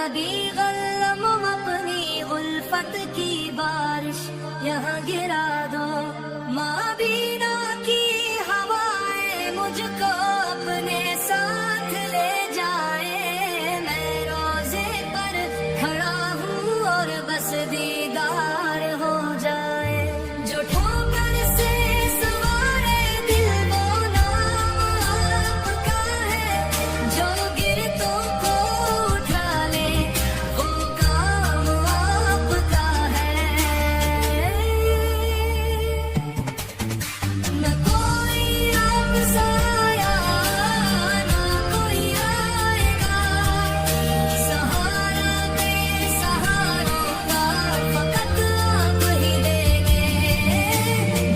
नबी गल्लम अपनी उल्फत की बारिश यहाँ गिरा दो। माबीना की हवाएं मुझको अपने साथ ले जाए। मैं रोजे पर खड़ा हूँ और बस दीदार हो जाए। जो ठोकर से सवारे दिल वो नाम आपका है। जो गिरतों को उठा ले वो काम आपका है। न कोई आपसा आया ना कोई आएगा। सहारा बेसहारों का फकत आप ही देंगे।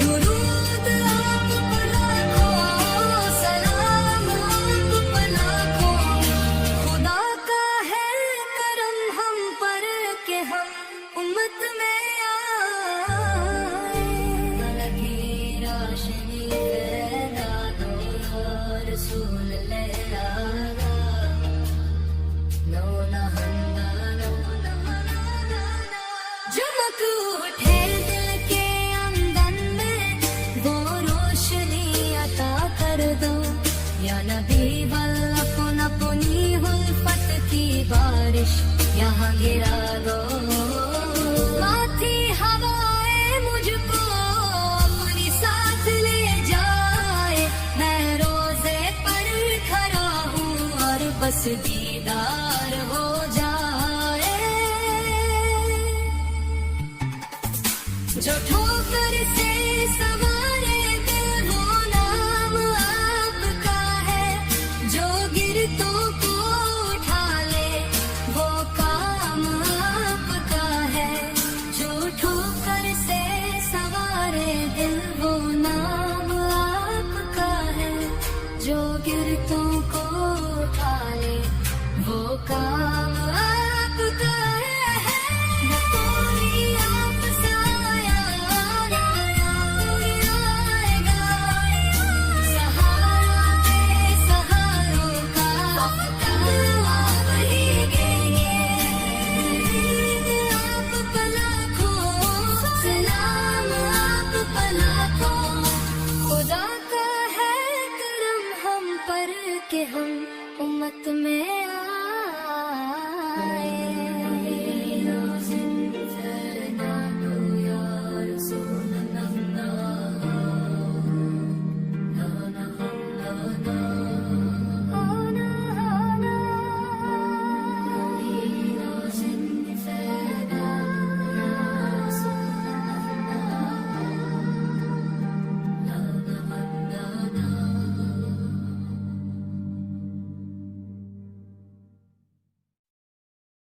दुरूद आप पर लाखों, सलाम आप पर लाखों। खुदा का है करम हम पर के हम उम्मत में आए। लगी रोशनी फैला दो रसूल ले आगा। नो ना हंदा नो ना ना ना ना। चमक उठे दिल के आंगन में वो रोशनी अता कर दो। या नबी वल्लम अपनी उल्फत की बारिश यहाँ गिरा दो। आती हवाएं मुझको अपनी साथ ले जाए। मैं रोजे पर खड़ा हूँ और बस दीदार हो जाए। जो ठोकर से सवारे दिल वो नाम आपका है। जो गिरतों को उठा ले वो काम आपका है। जो ठोकर से सवारे दिल वो नाम आपका है। जो गिरतों को उठा ले वो काम आपका है। न कोई आपसा आया ना कोई आएगा। सहारा बेसहारों का फकत आप ही देंगे। आप पर लाखों, सलाम आप पर लाखों। खुदा का है करम हम पर के हम उम्मत में